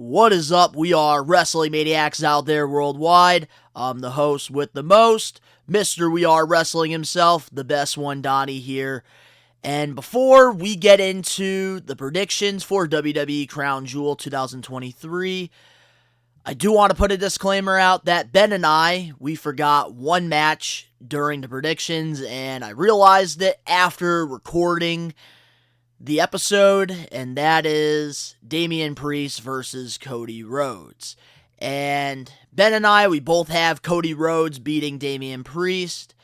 What is up? We are Wrestling Maniacs out there worldwide. I'm the host with the most, Mr. We Are Wrestling himself, the best one, Donnie here. And before we get into the predictions for WWE Crown Jewel 2023, I do want to put a disclaimer out that Ben and we forgot one match during the predictions, and I realized it after recording the episode, and that is Damian Priest versus Cody Rhodes. And Ben and we both have Cody Rhodes beating Damian Priest.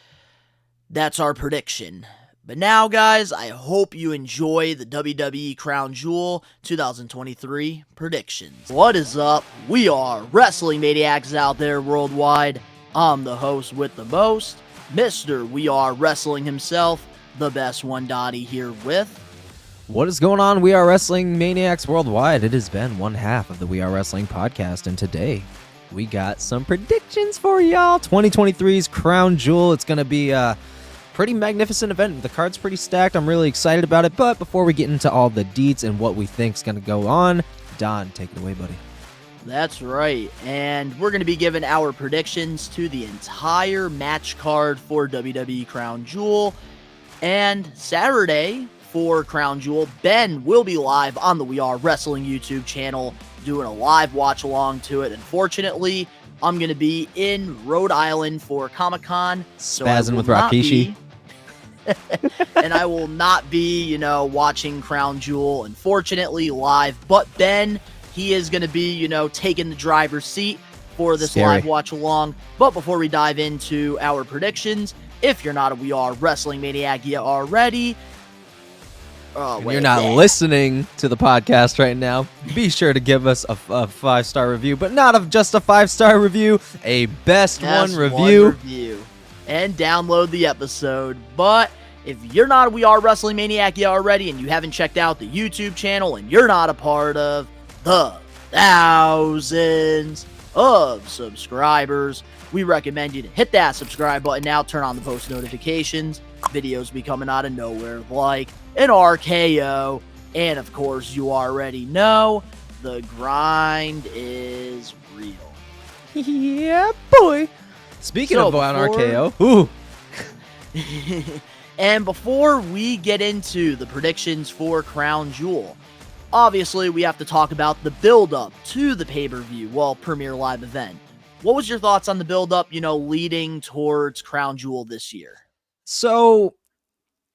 That's our prediction. But now, guys, I hope you enjoy the WWE Crown Jewel 2023 predictions. What is up? We are Wrestling Maniacs out there worldwide. I'm the host with the most, Mr. We Are Wrestling himself, the best one, Donnie, here with... What is going on? We are Wrestling Maniacs Worldwide. It has been one half of the We Are Wrestling podcast, and today we got some predictions for y'all. 2023's Crown Jewel. It's going to be a pretty magnificent event. The card's pretty stacked. I'm really excited about it, but before we get into all the deets and what we think is going to go on, Don, take it away, buddy. That's right, and we're going to be giving our predictions to the entire match card for WWE Crown Jewel, and Saturday for Crown Jewel, Ben will be live on the We Are Wrestling YouTube channel doing a live watch along to it. Unfortunately, I'm going to be in Rhode Island for Comic-Con. Spazzing with Rakishi. And I will not be, watching Crown Jewel, unfortunately, live. But Ben, he is going to be, taking the driver's seat for this live watch along. But before we dive into our predictions, if you're not a We Are Wrestling Maniac yet already, you're not listening to the podcast right now, be sure to give us a 5-star review, but not just a 5-star review, a best one review. And download the episode. But if you're not a We Are Wrestling Maniac yet already, and you haven't checked out the YouTube channel, and you're not a part of the thousands of subscribers, we recommend you to hit that subscribe button now, turn on the post notifications. Videos be coming out of nowhere like an RKO, and of course you already know the grind is real. Yeah, boy. Speaking of an RKO, ooh. And before we get into the predictions for Crown Jewel, obviously we have to talk about the build-up to the pay-per-view, Premier Live event. What was your thoughts on the build-up, leading towards Crown Jewel this year? So,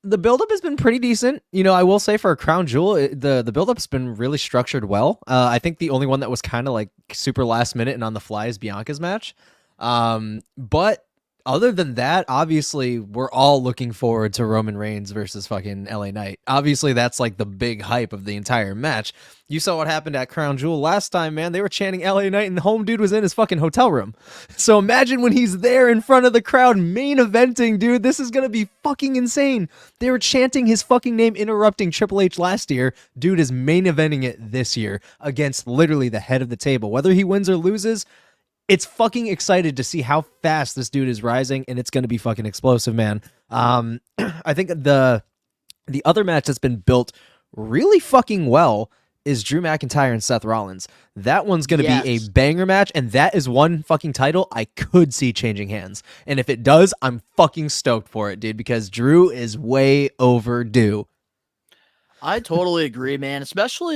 the build-up has been pretty decent. I will say for a Crown Jewel, the build-up's been really structured well. I think the only one that was kind of like super last minute and on the fly is Bianca's match. But other than that, obviously, we're all looking forward to Roman Reigns versus fucking LA Knight. Obviously, that's like the big hype of the entire match. You saw what happened at Crown Jewel last time, man. They were chanting LA Knight and the home dude was in his fucking hotel room. So imagine when he's there in front of the crowd main eventing, dude. This is going to be fucking insane. They were chanting his fucking name, interrupting Triple H last year. Dude is main eventing it this year against literally the head of the table. Whether he wins or loses, it's fucking excited to see how fast this dude is rising, and it's going to be fucking explosive, man. I think the other match that's been built really fucking well is Drew McIntyre and Seth Rollins. That one's going to be a banger match, and that is one fucking title I could see changing hands. And if it does, I'm fucking stoked for it, dude, because Drew is way overdue. I totally agree, man. Especially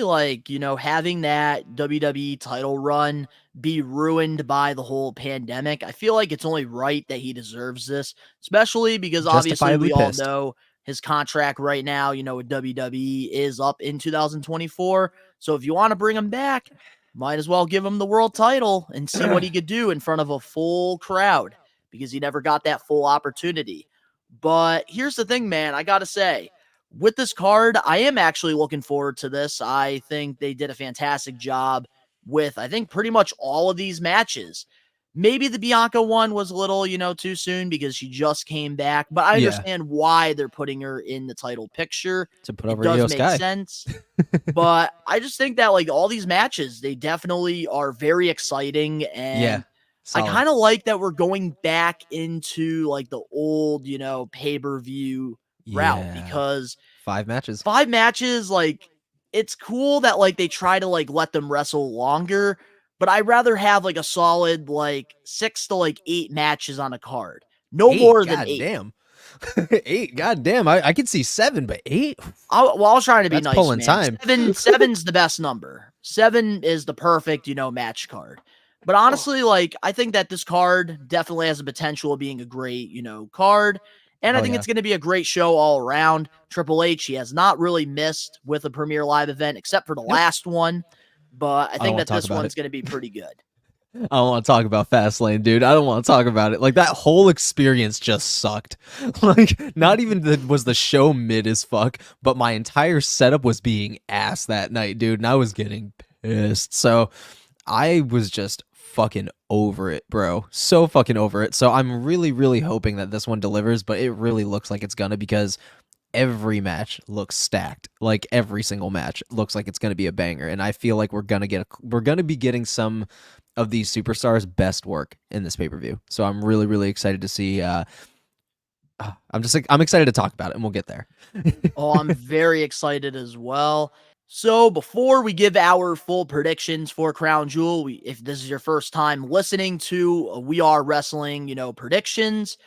having that WWE title run be ruined by the whole pandemic. I feel like it's only right that he deserves this, especially because obviously we all know his contract right now, with WWE is up in 2024. So if you want to bring him back, might as well give him the world title and see what he could do in front of a full crowd, because he never got that full opportunity. But here's the thing, man. I got to say, with this card, I am actually looking forward to this. I think they did a fantastic job with, I think, pretty much all of these matches. Maybe the Bianca one was a little, too soon because she just came back. But I understand why they're putting her in the title picture. To put over It does Io make Sky. sense. But I just think that, all these matches, they definitely are very exciting. And I kind of like that we're going back into, the old, pay-per-view route, because 5 matches. 5 matches, it's cool that like they try to like let them wrestle longer, but I'd rather have like a solid like 6 to like 8 matches on a card. No 8, more than 8. goddamn. 8, goddamn. I could see 7, but 8? I was trying to be That's nice, pulling man. time. Seven's the best number. 7 is the perfect, match card. But honestly, like, I think that this card definitely has the potential of being a great, card. And I Hell think yeah. it's going to be a great show all around. Triple H, he has not really missed with a Premier Live event except for the Nope. last one. But I I don't think wanna that talk this about one's it. going to be pretty good. I don't want to talk about Fastlane, dude. I don't want to talk about it. Like, that whole experience just sucked. Like, not even was the show mid as fuck, but my entire setup was being ass that night, dude, and I was getting pissed. So I was just fucking over it, bro. So fucking over it. So I'm really, really hoping that this one delivers, but it really looks like it's gonna, because every match looks stacked. Like, every single match looks like it's gonna be a banger, and I feel like we're gonna be getting some of these superstars' best work in this pay-per-view. So I'm really, really excited to see. I'm excited to talk about it, and we'll get there. Oh, I'm very excited as well. So before we give our full predictions for Crown Jewel, if this is your first time listening to We Are Wrestling, predictions,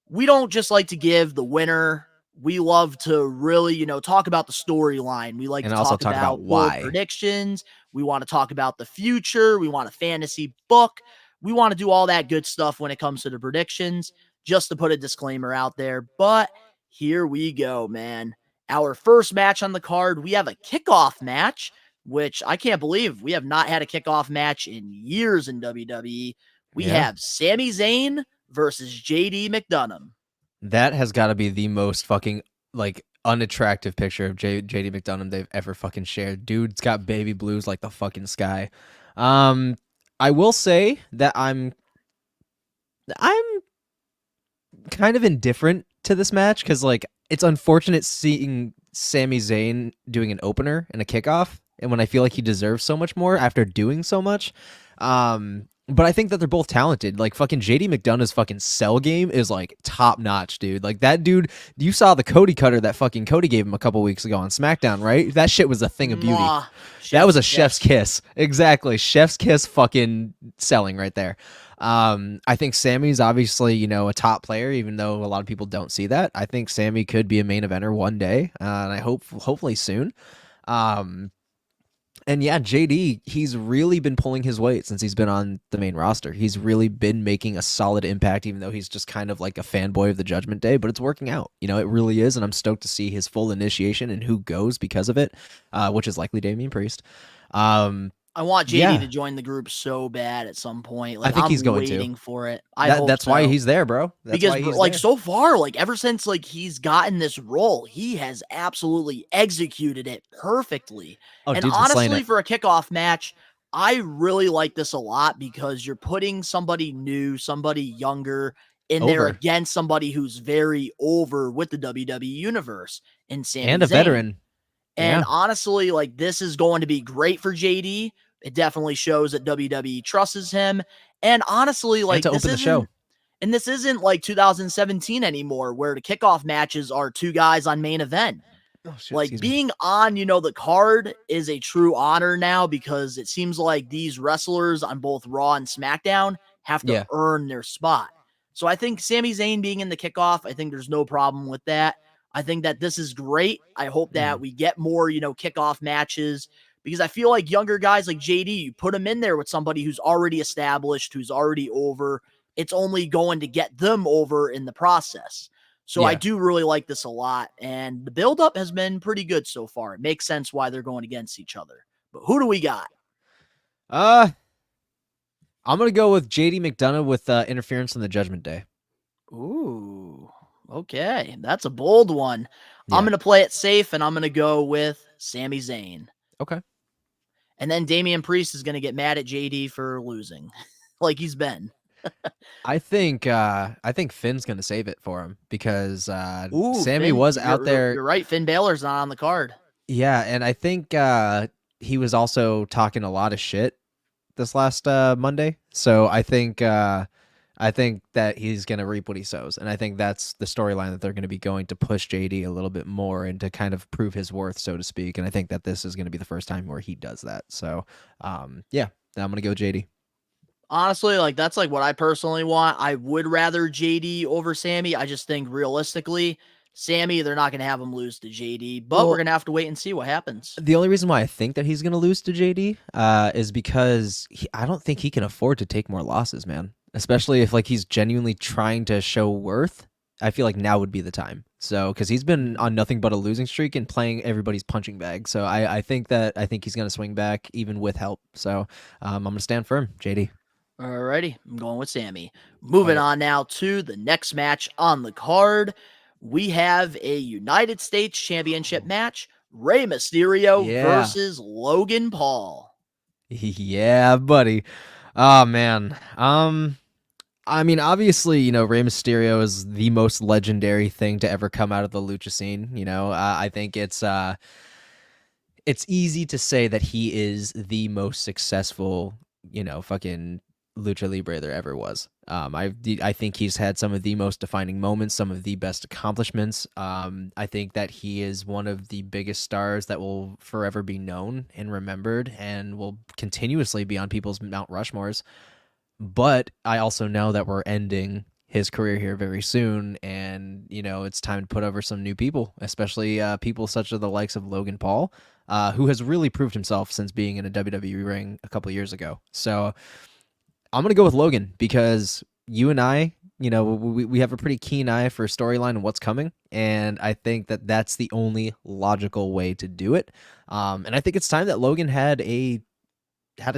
we don't just like to give the winner. We love to really, talk about the storyline. We like And to also talk talk about about bold why. predictions. We want to talk about the future. We want a fantasy book. We want to do all that good stuff when it comes to the predictions, just to put a disclaimer out there. But here we go, man. Our first match on the card, we have a kickoff match, which I can't believe we have not had a kickoff match in years in WWE. We Yeah. have Sami Zayn versus JD McDonough. That has got to be the most fucking, like, unattractive picture of JD McDonough they've ever fucking shared. Dude's got baby blues like the fucking sky. I will say that I'm kind of indifferent to this match, because, like, it's unfortunate seeing Sami Zayn doing an opener and a kickoff, and when I feel like he deserves so much more after doing so much. But I think that they're both talented. Like, fucking JD McDonough's fucking cell game is like top notch, dude. Like, that dude, you saw the Cody cutter that fucking Cody gave him a couple weeks ago on SmackDown, right? That shit was a thing of beauty. Mwah. That was a chef's kiss. Exactly. Chef's kiss fucking selling right there. I think Sammy's obviously, a top player, even though a lot of people don't see that. I think Sami could be a main eventer one day, and I hopefully soon. And yeah, JD, he's really been pulling his weight since he's been on the main roster. He's really been making a solid impact, even though he's just kind of like a fanboy of the Judgment Day, but it's working out. It really is, and I'm stoked to see his full initiation and who goes because of it, which is likely Damian Priest. I want JD yeah. to join the group so bad at some point. I think I'm he's going to. waiting for it. I hope That's so. why he's there, bro. That's because why he's like there. so far, like ever since like he's gotten this role, he has absolutely executed it perfectly. Oh, And dude's been slaying honestly, it. for a kickoff match, I really like this a lot because you're putting somebody new, somebody younger in there Over. against somebody who's very over with the WWE universe in Sami And a Zayn. veteran. And Yeah. honestly, like this is going to be great for JD. It definitely shows that WWE trusts him. And honestly, like And to open the show. and this isn't like 2017 anymore, where the kickoff matches are 2 guys on main event. Oh, shit, Like being on, the card is a true honor now, because it seems like these wrestlers on both Raw and SmackDown have to earn their spot. So I think Sami Zayn being in the kickoff, I think there's no problem with that. I think that this is great. I hope that we get more, kickoff matches, because I feel like younger guys like JD, you put them in there with somebody who's already established, who's already over. It's only going to get them over in the process. So I do really like this a lot. And the buildup has been pretty good so far. It makes sense why they're going against each other. But who do we got? I'm going to go with JD McDonough with interference in the Judgment Day. Ooh, okay. That's a bold one. Yeah. I'm going to play it safe, and I'm going to go with Sami Zayn. Okay. And then Damian Priest is going to get mad at JD for losing, like he's been. I think Finn's gonna save it for him, because Sami Finn, was out there. You're right. Finn Balor's not on the card. Yeah, and I think he was also talking a lot of shit this last Monday. So I think I think that he's going to reap what he sows. And I think that's the storyline that they're going to be going to push JD a little bit more and to kind of prove his worth, so to speak. And I think that this is going to be the first time where he does that. So, yeah, I'm going to go JD. Honestly, like that's like what I personally want. I would rather JD over Sami. I just think realistically, Sami, they're not going to have him lose to JD, but we're going to have to wait and see what happens. The only reason why I think that he's going to lose to JD is because I don't think he can afford to take more losses, man. Especially if like he's genuinely trying to show worth. I feel like now would be the time. So, because he's been on nothing but a losing streak and playing everybody's punching bag. So I think he's going to swing back even with help. So I'm going to stand firm, JD. Alrighty, I'm going with Sami. Moving on now to the next match on the card. We have a United States Championship match. Rey Mysterio versus Logan Paul. Yeah, buddy. Oh man. I mean, obviously, you know, Rey Mysterio is the most legendary thing to ever come out of the lucha scene. You know, I think it's easy to say that he is the most successful, you know, fucking lucha libre there ever was. I think he's had some of the most defining moments, some of the best accomplishments. I think that he is one of the biggest stars that will forever be known and remembered and will continuously be on people's Mount Rushmores. But I also know that we're ending his career here very soon, and you know it's time to put over some new people, especially people such as the likes of Logan Paul, who has really proved himself since being in a WWE ring a couple of years ago. So I'm gonna go with Logan because you and I, you know, we have a pretty keen eye for storyline and what's coming, and I think that that's the only logical way to do it. And I think it's time that Logan had a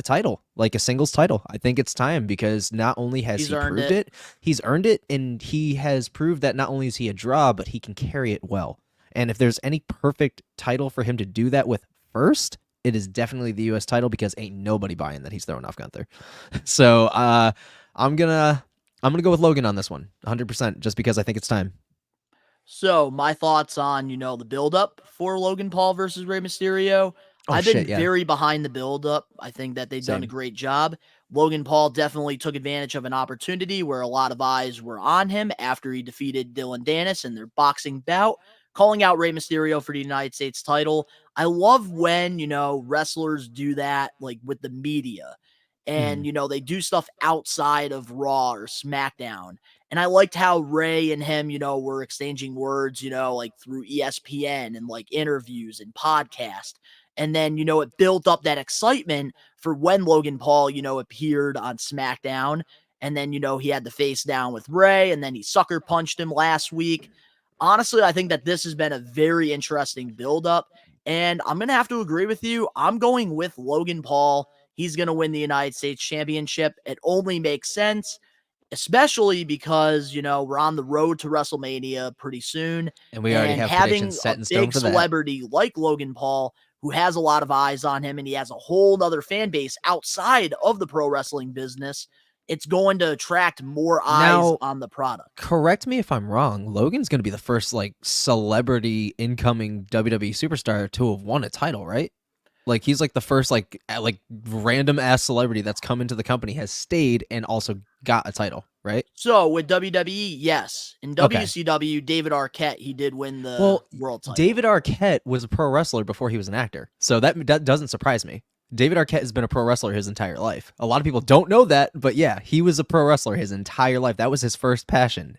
title, like a singles title. I think it's time because not only has he proved it, he's earned it, and he has proved that not only is he a draw, but he can carry it well. And if there's any perfect title for him to do that with first, it is definitely the U.S. title because ain't nobody buying that he's throwing off Gunther. So I'm gonna go with Logan on this one, 100%, just because I think it's time. So my thoughts on, you know, the build-up for Logan Paul versus Rey Mysterio. I've been very behind the build-up. I think that they've done a great job. Logan Paul definitely took advantage of an opportunity where a lot of eyes were on him after he defeated Dylan Dennis in their boxing bout, calling out Rey Mysterio for the United States title. I love when, you know, wrestlers do that, like with the media. And, you know, they do stuff outside of Raw or SmackDown. And I liked how Rey and him, you know, were exchanging words, you know, like through ESPN and like interviews and podcasts. And then, you know, it built up that excitement for when Logan Paul, you know, appeared on SmackDown. And then, you know, he had the face down with Rey, and then he sucker punched him last week. Honestly, I think that this has been a very interesting buildup. And I'm going to have to agree with you. I'm going with Logan Paul. He's going to win the United States Championship. It only makes sense, especially because, you know, we're on the road to WrestleMania pretty soon. And we already have having set in a stone big for that. celebrity like Logan Paul, who has a lot of eyes on him, and he has a whole other fan base outside of the pro wrestling business, it's going to attract more eyes on the product. Correct me if I'm wrong. Logan's going to be the first like celebrity incoming WWE superstar to have won a title, right? Like he's like the first like random ass celebrity that's come into the company, has stayed, and also got a title, right? So with WWE, yes. In WCW, David Arquette, he did win the world title. David Arquette was a pro wrestler before he was an actor, so that doesn't surprise me. David Arquette has been a pro wrestler his entire life. A lot of people don't know that, but yeah, he was a pro wrestler his entire life. That was his first passion.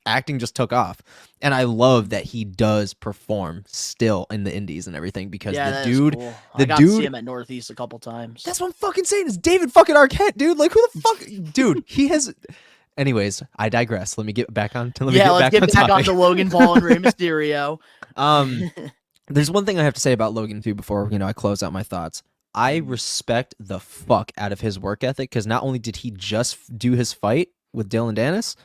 Acting just took off. And I love that he does perform still in the indies and everything because the dude... Cool. I got to see him at Northeast a couple times. That's what I'm fucking saying is David fucking Arquette, dude. Like, who the fuck... Dude, he has... Anyways, I digress. Let me get back on to let's get back on to Logan Paul and Rey Mysterio. There's one thing I have to say about Logan too before, you know, I close out my thoughts. I respect the fuck out of his work ethic because not only did he just do his fight with Dylan Dennis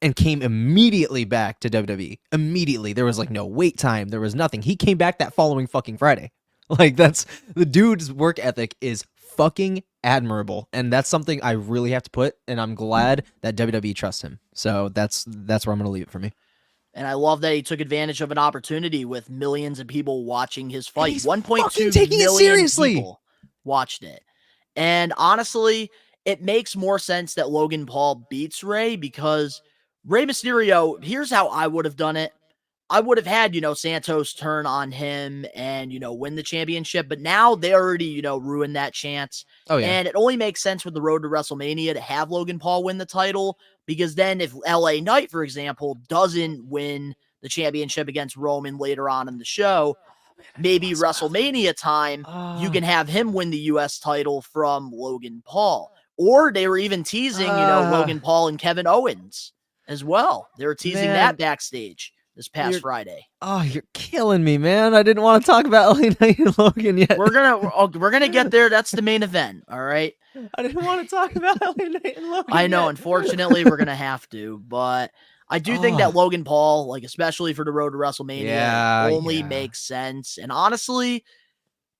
and came immediately back to WWE. Immediately. There was like no wait time. There was nothing. He came back that following fucking Friday. Like that's the dude's work ethic is fucking admirable. And that's something I really have to put, and I'm glad that WWE trusts him. So that's where I'm going to leave it for me. And I love that he took advantage of an opportunity with millions of people watching his fight. 1.2 million people watched it. And honestly, it makes more sense that Logan Paul beats Rey because Rey Mysterio, here's how I would have done it. I would have had, Santos turn on him and, win the championship. But now they already, ruined that chance. Oh, yeah. And it only makes sense with the road to WrestleMania to have Logan Paul win the title because then if LA Knight, for example, doesn't win the championship against Roman later on in the show, maybe WrestleMania time, you can have him win the U.S. title from Logan Paul. Or they were even teasing, Logan Paul and Kevin Owens as well. They were teasing that backstage this past Friday. Oh, you're killing me, man. I didn't want to talk about LA Knight and Logan yet. We're gonna get there. That's the main event, all right? I didn't want to talk about LA Knight and Logan I know, yet. unfortunately, we're gonna have to, but I do think that Logan Paul, like especially for the road to WrestleMania, only makes sense. And honestly,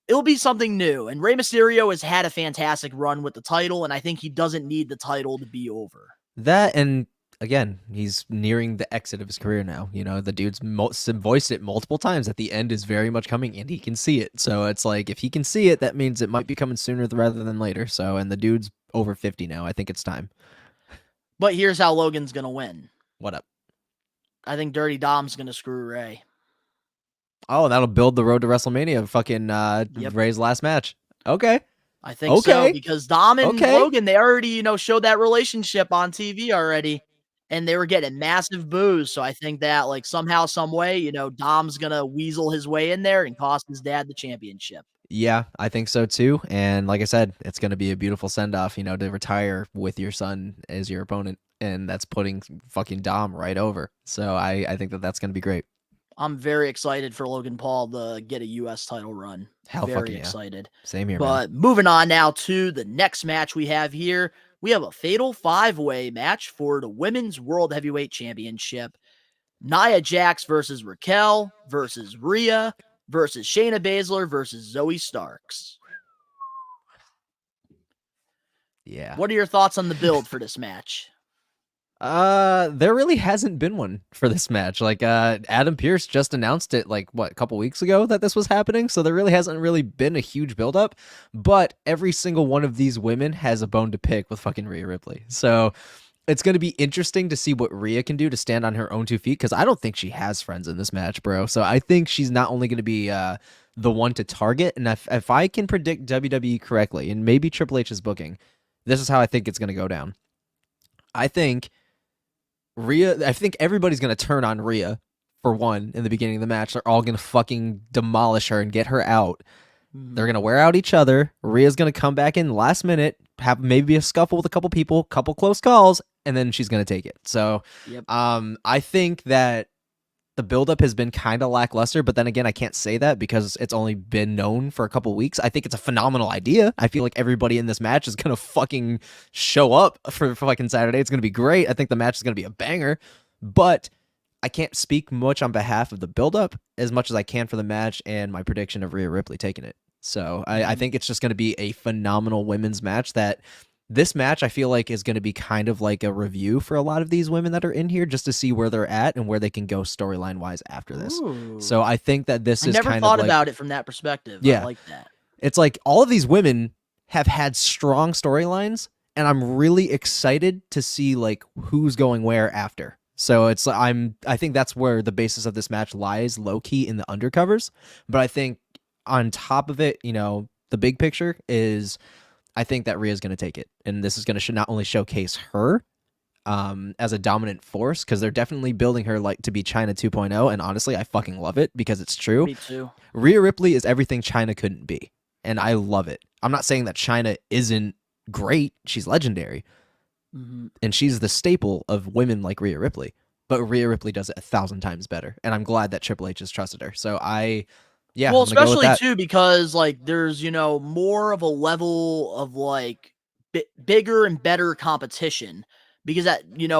it'll be something new. And Rey Mysterio has had a fantastic run with the title, and I think he doesn't need the title to be over. That, and again, he's nearing the exit of his career now. The dude's voiced it multiple times that the end is very much coming, and he can see it. So it's like, if he can see it, that means it might be coming sooner rather than later. So, and the dude's over 50 now. I think it's time. But here's how Logan's going to win. What up? I think Dirty Dom's going to screw Rey. Oh, that'll build the road to WrestleMania. Fucking Rey's last match. Okay. I think so, because Dom and Logan, they already, showed that relationship on TV already, and they were getting massive boos. So I think that, like, somehow, some way, Dom's going to weasel his way in there and cost his dad the championship. Yeah, I think so too. And like I said, it's going to be a beautiful send-off, to retire with your son as your opponent. And that's putting fucking Dom right over. So I think that that's going to be great. I'm very excited for Logan Paul to get a U.S. title run. Very excited. Same here, But moving on now to the next match we have here. We have a fatal 5-way match for the Women's World Heavyweight Championship. Nia Jax versus Raquel versus Rhea versus Shayna Baszler versus Zoe Starks. Yeah. What are your thoughts on the build for this match? There really hasn't been one for this match. Like, Adam Pearce just announced it, like, a couple weeks ago that this was happening, so there really hasn't really been a huge build-up, but every single one of these women has a bone to pick with fucking Rhea Ripley. So it's going to be interesting to see what Rhea can do to stand on her own 2 feet, because I don't think she has friends in this match, bro. So I think she's not only going to be the one to target, and if I can predict WWE correctly, and maybe Triple H's booking, this is how I think it's going to go down. I think everybody's going to turn on Rhea, for one, in the beginning of the match. They're all going to fucking demolish her and get her out. They're going to wear out each other. Rhea's going to come back in last minute, have maybe a scuffle with a couple people, couple close calls, and then she's going to take it. So I think that the buildup has been kind of lackluster, but then again, I can't say that because it's only been known for a couple weeks. I think it's a phenomenal idea. I feel like everybody in this match is going to fucking show up for fucking Saturday. It's going to be great. I think the match is going to be a banger, but I can't speak much on behalf of the buildup as much as I can for the match and my prediction of Rhea Ripley taking it. So I think it's just going to be a phenomenal women's match. That this match, I feel like, is going to be kind of like a review for a lot of these women that are in here, just to see where they're at and where they can go storyline wise after this. Ooh. So I think that this is kind of like... I never thought about it from that perspective. Yeah. I like that. It's like all of these women have had strong storylines, and I'm really excited to see like who's going where after. So I think that's where the basis of this match lies, low key in the undercovers. But I think on top of it, the big picture is, I think that Rhea's going to take it. And this is going to not only showcase her as a dominant force, because they're definitely building her like to be China 2.0. And honestly, I fucking love it because it's true. Me too. Rhea Ripley is everything China couldn't be. And I love it. I'm not saying that China isn't great. She's legendary. Mm-hmm. And she's the staple of women like Rhea Ripley. But Rhea Ripley does it 1,000 times better. And I'm glad that Triple H has trusted her. So well, especially too, because like there's, more of a level of like bigger and better competition, because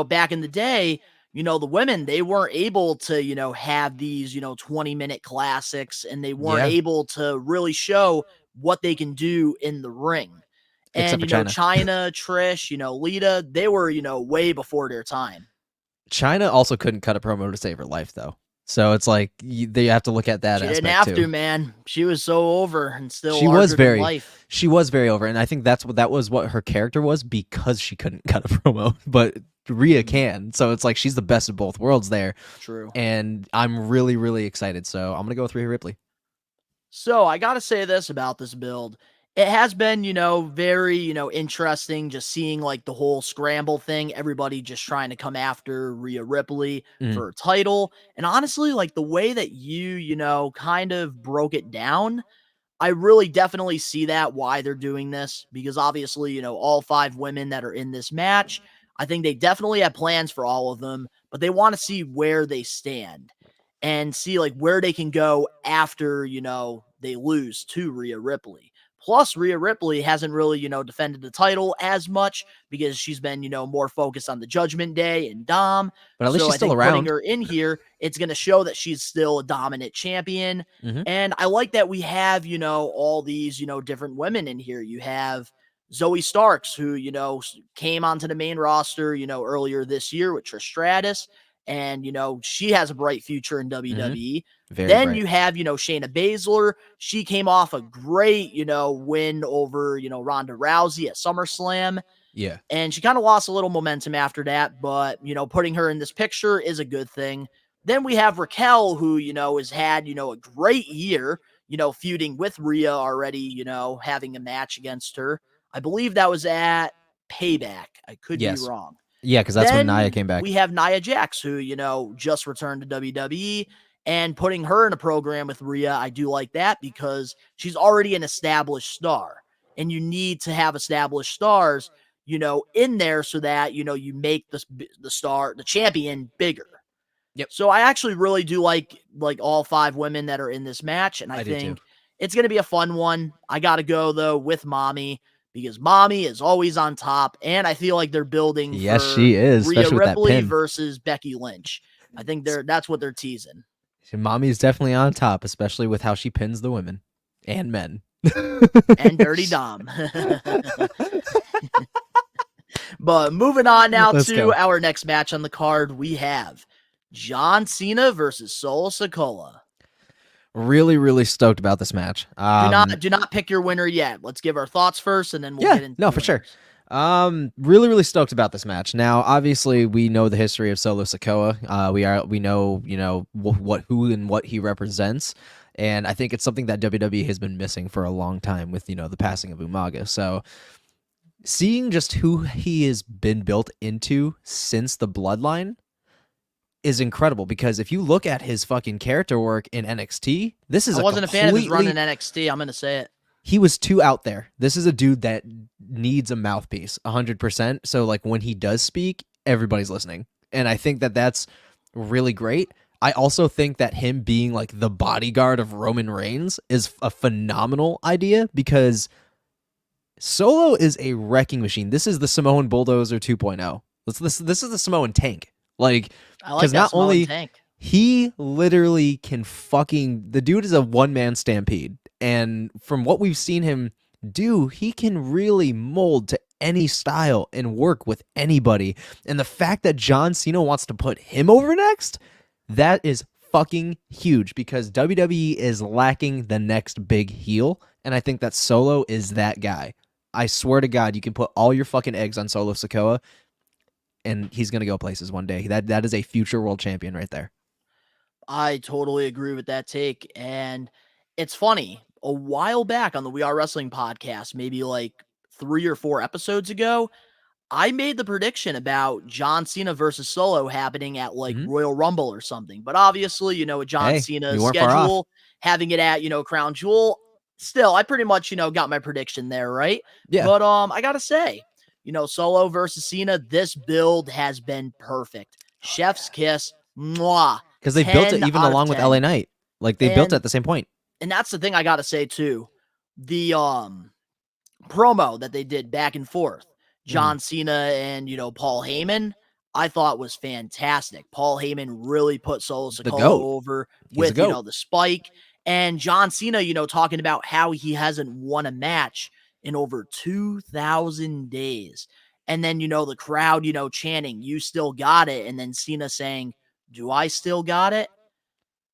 back in the day, the women, they weren't able to, have these, 20-minute classics, and they weren't able to really what they can do in the ring. And, China, Trish, Lita, they were, way before their time. China also couldn't cut a promo to save her life, though. So it's like they have to look at that She didn't aspect have to, too. man. She was so over and still She was larger than very, life. she was very over, and I think that was what her character was because she couldn't cut a promo, but Rhea can. So it's like she's the best of both worlds there, True. and I'm really really excited. So I'm gonna go with Rhea Ripley. So I got to say this about this build. It has been, very, interesting just seeing like the whole scramble thing. Everybody just trying to come after Rhea Ripley Mhm. for a title. And honestly, like the way that you kind of broke it down, I really definitely see that why they're doing this because obviously, all 5 women that are in this match, I think they definitely have plans for all of them, but they want to see where they stand and see like where they can go after, they lose to Rhea Ripley. Plus, Rhea Ripley hasn't really, defended the title as much because she's been, more focused on the Judgment Day and Dom. But at least So she's I still think putting around. her in here, it's going to show that she's still a dominant champion. Hmm. And I like that we have, all these, different women in here. You have Zoe Starks, who, came onto the main roster, earlier this year with Trish Stratus. And, she has a bright future in Hmm. WWE. Very Then bright. you have, Shayna Baszler. She came off a great, win over, Ronda Rousey at SummerSlam. Yeah. And she kind of lost a little momentum after that, but, putting her in this picture is a good thing. Then we have Raquel, who, has had, a great year, feuding with Rhea already, having a match against her. I believe that was at Payback. I could be Yes. wrong. Yeah, because that's when Nia Then came back. we have Nia Jax, who, just returned to WWE, and putting her in a program with Rhea. I do like that because she's already an established star, and you need to have established stars, in there so that, you make the champion bigger. Yep. So I actually really do like all 5 women that are in this match, and I I do too. think it's going to be a fun one. I got to go though with Mommy because Mommy is always on top, and I feel like they're building Yes, for she is, Rhea especially with that Ripley pin. versus Becky Lynch. I think that's what they're teasing. Mommy's definitely on top, especially with how she pins the women and men. And Dirty Dom. But moving on now Let's to go. our next match on the card, we have John Cena versus Solo Sikoa. Really, really stoked about this match. Do not pick your winner yet. Let's give our thoughts first, and then we'll Yeah, get into no, the for sure. winners. Really, really stoked about this match. Now, obviously, we know the history of Solo Sikoa. We know, who and what he represents, and I think it's something that WWE has been missing for a long time with the passing of Umaga. So, seeing just who he has been built into since the Bloodline is incredible because if you look at his fucking character work in NXT, this is I a wasn't a fan of his run in completely NXT. I'm going to say it. he was too out there. This is a dude that needs a mouthpiece 100%. So like when he does speak, everybody's listening. And I think that that's really great. I also think that him being like the bodyguard of Roman Reigns is a phenomenal idea because Solo is a wrecking machine. This is the Samoan Bulldozer 2.0. This is the Samoan tank. Like, I like because that not Samoan only tank. he literally can the dude is a one-man stampede. And from what we've seen him do, he can really mold to any style and work with anybody. And the fact that John Cena wants to put him over next, that is fucking huge because WWE is lacking the next big heel. And I think that Solo is that guy. I swear to God, you can put all your fucking eggs on Solo Sikoa, and he's gonna go places one day. That is a future world champion right there. I totally agree with that take. And it's funny. A while back on the We Are Wrestling podcast, maybe like 3 or 4 episodes ago, I made the prediction about John Cena versus Solo happening at like Mhm. Royal Rumble or something. But obviously, with John Hey, you Cena's weren't far off. schedule, having it at, Crown Jewel, still, I pretty much, got my prediction there, right? Yeah. But I gotta say, Solo versus Cena, this build has been perfect. Chef's kiss, mwah, Because they built it 10 even out of along with LA 10. Knight. Like they built it And at the same point. and that's the thing I gotta say too. The promo that they did back and forth, Mhm. John Cena and, Paul Heyman, I thought was fantastic. Paul Heyman really put Solo The Sikoa GOAT. over He's a with, GOAT. the spike. And John Cena, talking about how he hasn't won a match in over 2,000 days. And then, the crowd, chanting, "You still got it." And then Cena saying, "Do I still got it?"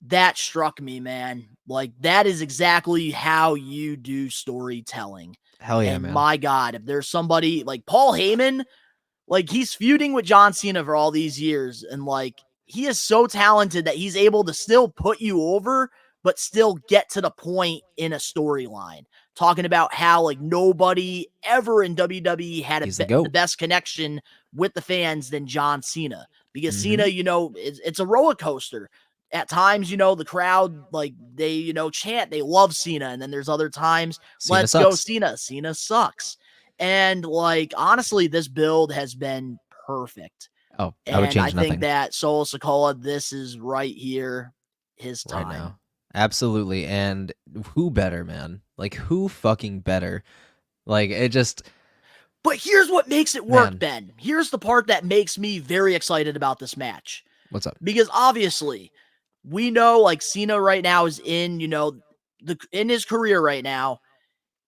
that struck me, man. Like, that is exactly how you do storytelling. Hell yeah, And man. my God, if there's somebody like Paul Heyman, like, he's feuding with John Cena for all these years, and like, he is so talented that he's able to still put you over, but still get to the point in a storyline. Talking about how like nobody ever in WWE had He's the the GOAT. best connection with the fans than John Cena. Because Mhm. Cena, it's a roller coaster. At times, the crowd, like, they, chant, they love Cena. And then there's other times, Cena let's go sucks. Cena. Cena sucks. And like, honestly, this build has been perfect. Oh, I would And I change think nothing that Solo Sikoa, this is right here, his right time. now. Absolutely. And who better, man? Like, who fucking better? Like, it just... But here's what makes it work, Man. Ben. Here's the part that makes me very excited about this match. What's up? Because obviously, we know like Cena right now is in, in his career right now.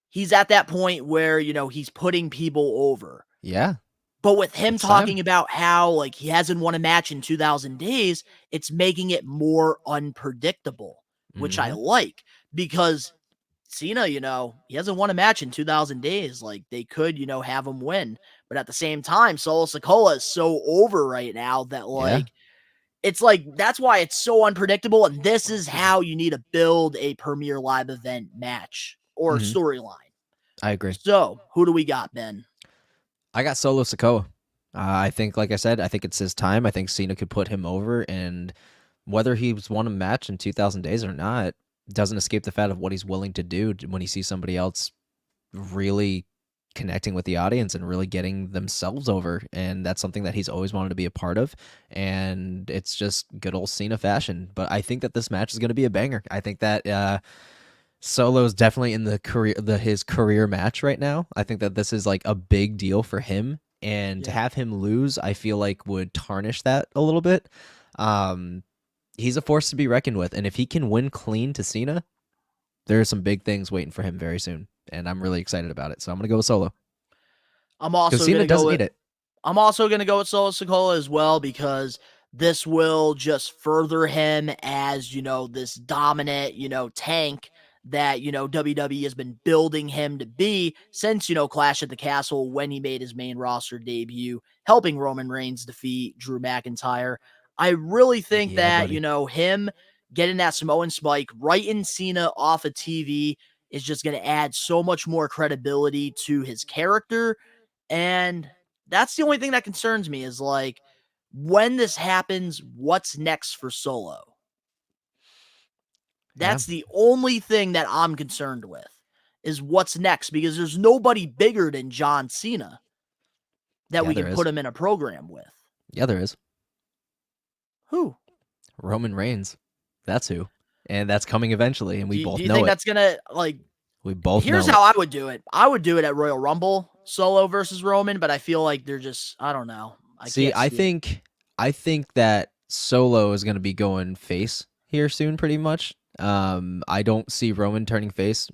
He's at that point where, he's putting people over. Yeah. But with him It's time. talking about how like he hasn't won a match in 2000 days, it's making it more unpredictable, which I like, because Cena, he hasn't won a match in 2000 days. Like, they could, have him win. But at the same time, Solo Sikoa is so over right now that, like, it's like, that's why it's so unpredictable. And this is how you need to build a Premier Live event match or storyline. I agree. So, who do we got, Ben? I got Solo Sikoa. I think, like I said, I think it's his time. I think Cena could put him over, and whether he's won a match in 2,000 days or not, doesn't escape the fact of what he's willing to do when he sees somebody else really connecting with the audience and really getting themselves over. And that's something that he's always wanted to be a part of. And it's just good old Cena fashion. But I think that this match is going to be a banger. I think that Solo's definitely in his career match right now. I think that this is like a big deal for him. And to have him lose, I feel like would tarnish that a little bit. He's a force to be reckoned with. And if he can win clean to Cena, there are some big things waiting for him very soon. And I'm really excited about it. So I'm going to go with Solo. I'm also Cena doesn't need it. I'm also going to go with Solo Sikoa as well, because this will just further him as, this dominant, tank that, WWE has been building him to be since, Clash at the Castle, when he made his main roster debut, helping Roman Reigns defeat Drew McIntyre. I really think that, him getting that Samoan spike right in Cena off of TV is just going to add so much more credibility to his character. And that's the only thing that concerns me is like, when this happens, what's next for Solo? That's the only thing that I'm concerned with, is what's next, because there's nobody bigger than John Cena that we can put him in a program with. Yeah, there is. Who? Roman Reigns. That's who. And that's coming eventually, and we both know it. Do you think that's going to, like... We both know. Here's how I would do it. I would do it at Royal Rumble, Solo versus Roman, but I feel like they're just, I don't know. I think that Solo is going to be going face here soon, pretty much. I don't see Roman turning face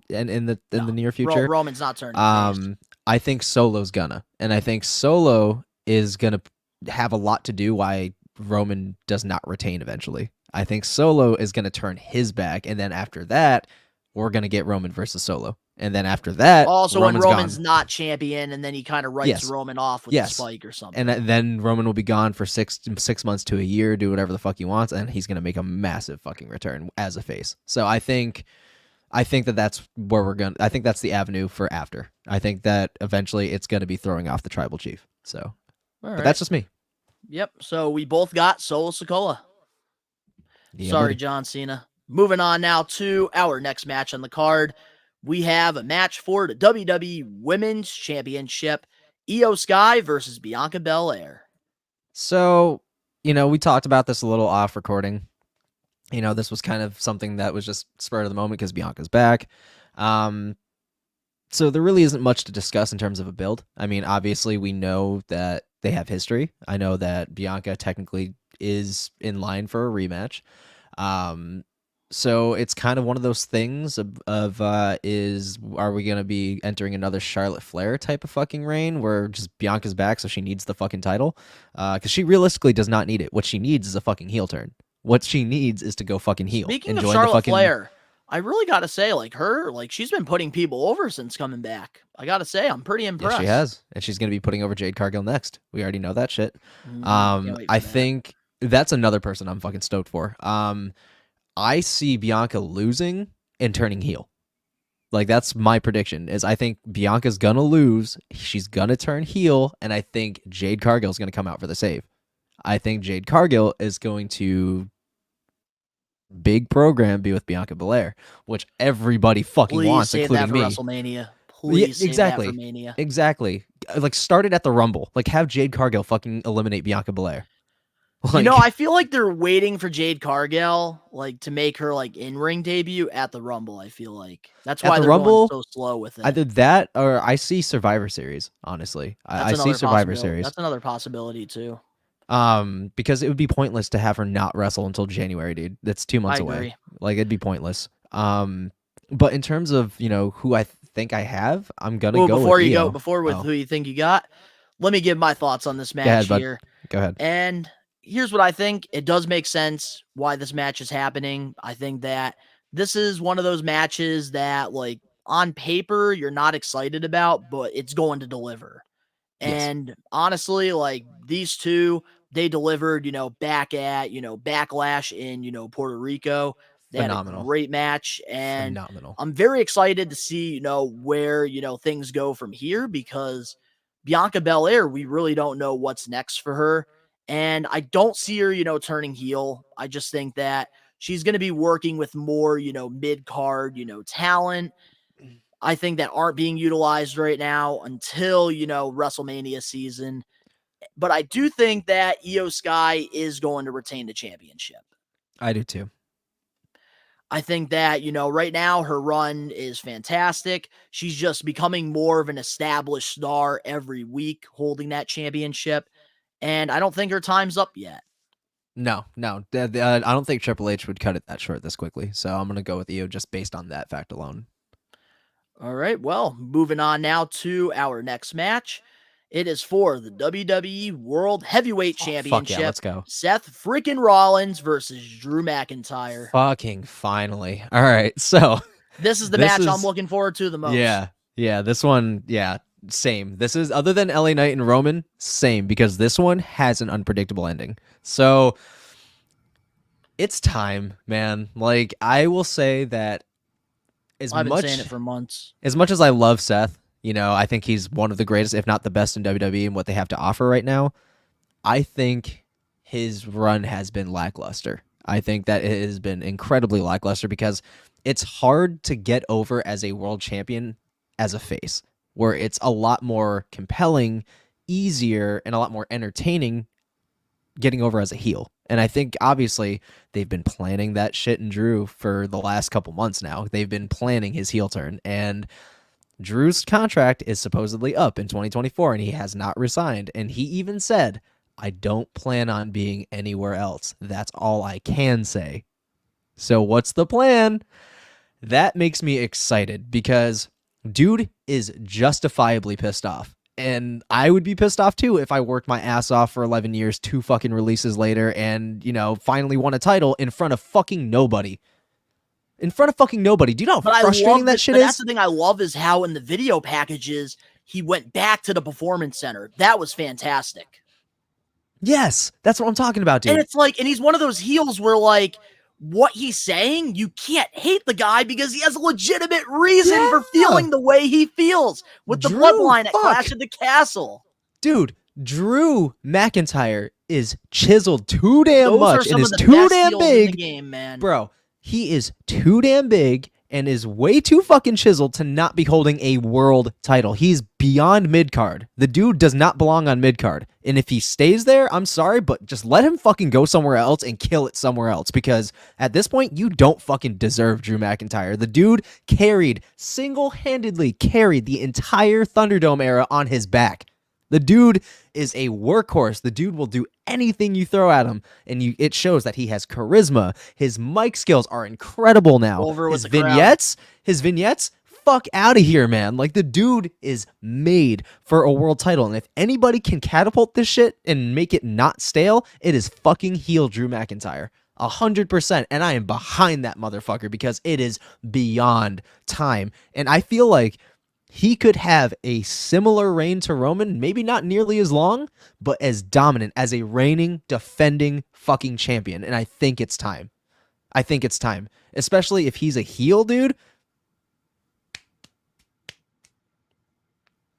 in the near future. Roman's not turning face. I think Solo's gonna, and I think Solo is gonna have a lot to do why Roman does not retain eventually. I think Solo is gonna turn his back, and then after that, we're gonna get Roman versus Solo. And then after that, also when Roman's not champion, and then he kind of writes Roman off with the spike or something. And then Roman will be gone for 6 months to a year, do whatever the fuck he wants, and he's gonna make a massive fucking return as a face. So I think that that's where I think that's the avenue for after. I think that eventually it's gonna be throwing off the tribal chief. So, but that's just me. Yep. So we both got Solo Sikoa. Yeah, Sorry, buddy. John Cena. Moving on now to our next match on the card. We have a match for the WWE Women's Championship. Io Sky versus Bianca Belair. So, we talked about this a little off recording. This was kind of something that was just spur of the moment because Bianca's back. So there really isn't much to discuss in terms of a build. I mean, obviously we know that they have history. I know that Bianca technically is in line for a rematch. So it's kind of one of those things are we going to be entering another Charlotte Flair type of fucking reign where just Bianca's back so she needs the fucking title? Because she realistically does not need it. What she needs is a fucking heel turn. What she needs is to go fucking heel Speaking and of join the Charlotte fucking. Flair, I really gotta say, she's been putting people over since coming back. I gotta say, I'm pretty impressed. Yes, she has, and she's gonna be putting over Jade Cargill next. We already know that shit. Can't wait for I that. think that's another person I'm fucking stoked for. I see Bianca losing and turning heel. Like, that's my prediction, is I think Bianca's gonna lose, she's gonna turn heel, and I think Jade Cargill's gonna come out for the save. I think Jade Cargill is going to big program be with Bianca Belair, which everybody fucking Please wants, save including that for me. WrestleMania. Please save exactly. that for Mania. Exactly. Like, start it at the Rumble. Like, have Jade Cargill fucking eliminate Bianca Belair. Like, I feel like they're waiting for Jade Cargill, to make her in-ring debut at the Rumble. I feel like that's why they're going so slow with it. Either that or I see Survivor Series. Honestly, I see Survivor Series. That's another possibility too. Because it would be pointless to have her not wrestle until January, dude. That's 2 months away. Like, it'd be pointless. But in terms of who I think I have, I'm gonna go before with you Io. go before with who you think you got. Let me give my thoughts on this match here. Go ahead. And here's what I think. It does make sense why this match is happening. I think that this is one of those matches that, on paper, you're not excited about, but it's going to deliver. Yes. And honestly, these two, they delivered, back at, Backlash in, Puerto Rico. They Phenomenal. had a great match, and Phenomenal. I'm very excited to see, where, things go from here, because Bianca Belair, we really don't know what's next for her. And I don't see her, turning heel. I just think that she's going to be working with more, mid-card, talent. I think that aren't being utilized right now until, WrestleMania season. But I do think that Io Sky is going to retain the championship. I do too. I think that, right now her run is fantastic. She's just becoming more of an established star every week holding that championship. And I don't think her time's up yet. No. I don't think Triple H would cut it that short this quickly. So I'm going to go with Io just based on that fact alone. All right, well, moving on now to our next match. It is for the WWE World Heavyweight Championship. Fuck yeah, let's go. Seth freaking Rollins versus Drew McIntyre. Fucking finally. All right, so this is the match I'm looking forward to the most. Yeah, this one, same. This is, other than LA Knight and Roman, same, because this one has an unpredictable ending. So it's time, man. Like, I will say that I've been saying it for months. As much as I love Seth, I think he's one of the greatest, if not the best in WWE and what they have to offer right now. I think his run has been lackluster. I think that it has been incredibly lackluster because it's hard to get over as a world champion as a face, where it's a lot more compelling, easier, and a lot more entertaining getting over as a heel. And I think, obviously, they've been planning that shit in Drew for the last couple months now. They've been planning his heel turn. And Drew's contract is supposedly up in 2024, and he has not resigned. And he even said, I don't plan on being anywhere else. That's all I can say. So what's the plan? That makes me excited because dude is justifiably pissed off. And I would be pissed off too if I worked my ass off for 11 years, 2 fucking releases later, and, finally won a title in front of fucking nobody. In front of fucking nobody. Do you know how frustrating that shit is? That's the thing I love is how in the video packages, he went back to the Performance Center. That was fantastic. Yes, that's what I'm talking about, dude. And it's and he's one of those heels where, what he's saying, you can't hate the guy because he has a legitimate reason for feeling the way he feels with the bloodline at Clash of the Castle. Dude, Drew McIntyre is chiseled too damn much and is too damn big. In the game, man. Bro, he is too damn big and is way too fucking chiseled to not be holding a world title. He's beyond mid-card. The dude does not belong on mid-card. And if he stays there, I'm sorry, but just let him fucking go somewhere else and kill it somewhere else. Because at this point, you don't fucking deserve Drew McIntyre. The dude single-handedly carried the entire Thunderdome era on his back. The dude is a workhorse. The dude will do anything you throw at him, and it shows that he has charisma. His mic skills are incredible now. His vignettes, fuck out of here, man. Like, the dude is made for a world title, and if anybody can catapult this shit and make it not stale, it is fucking heel Drew McIntyre. 100%. And I am behind that motherfucker because it is beyond time. And I feel like he could have a similar reign to Roman, maybe not nearly as long, but as dominant as a reigning, defending fucking champion. And I think it's time. I think it's time. Especially if he's a heel, dude.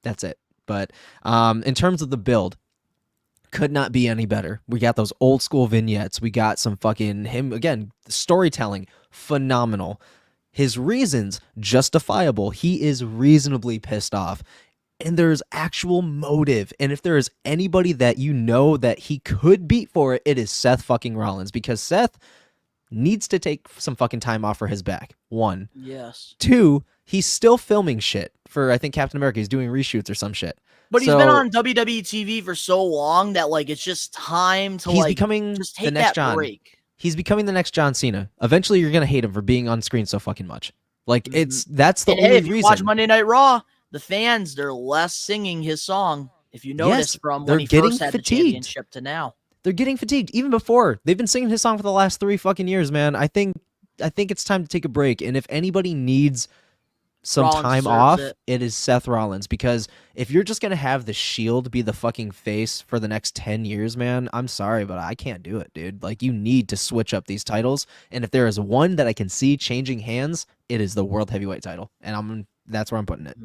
That's it. But in terms of the build, could not be any better. We got those old school vignettes. We got some fucking him again. Storytelling, phenomenal. His reasons, justifiable. He is reasonably pissed off. And there's actual motive. And if there is anybody that you know that he could beat for it, it is Seth fucking Rollins. Because Seth needs to take some fucking time off for his back. 1. Yes. 2, he's still filming shit for, I think, Captain America. He's doing reshoots or some shit. But he's been on WWE TV for so long that, like, it's just time to, he's becoming just take the next that John. break. He's becoming the next John Cena. Eventually, you're gonna hate him for being on screen so fucking much. Like, that's the only if reason. You watch Monday Night Raw, the fans, they're less singing his song. If you notice, from when he first had the championship to now. They're getting fatigued. Even before, they've been singing his song for the last 3 fucking years, man. I think it's time to take a break. And if anybody needs some Rollins time off, it is Seth Rollins. Because if you're just going to have the Shield be the fucking face for the next 10 years, man, I'm sorry, but I can't do it, dude. Like, you need to switch up these titles. And if there is one that I can see changing hands, it is the World Heavyweight title. And that's where I'm putting it.